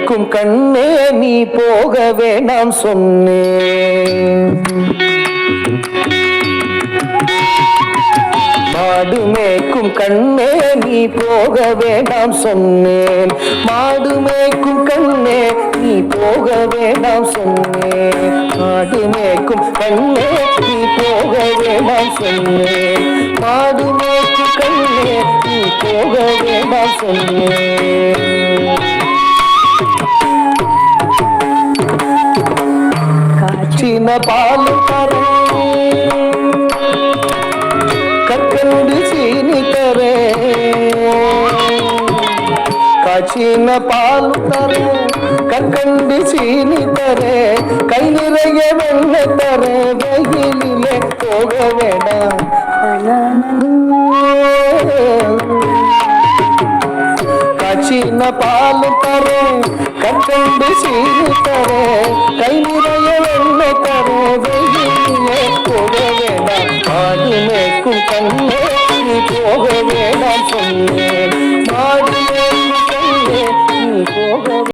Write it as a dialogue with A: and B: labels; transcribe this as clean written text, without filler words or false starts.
A: மேய்க்கும் கண்ணே நீ போக வேணாம் சொன்னேன். மாடு மேய்க்கும் கண்ணே நீ போக வேண்டாம் சொன்னேன். மாடு மேய்க்கும் கண்ணே நீ போக வேண்டாம் சொன்னேன். மாடு மேய்க்கும் கண்ணே நீ போக வேண்டாம் சொன்னேன். மாடு மேய்க்கும் கண்ணே நீ போக வேண்டாம் சொன்னேன். காய்ச்சின பால் தரேன், கற்கண்டு சீனி தரேன். காய்ச்சின பால் தரேன், கற்கண்டு சீனி தரேன். கை நிறைய வெண்ணெய் தரேன், வெயிலிலே போக வேண்டாம். காய்ச்சின பால் தரேன், கற்கண்டு சீனி தரேன். கை நிறைய வெண்ணெய் தரேன், வெயிலிலே போக வேண்டாம். மாடு மேய்க்கும் கண்ணே நீ போக வேண்டாம் சொன்னேன். மாடு மேய்க்கும் கண்ணே நீ போக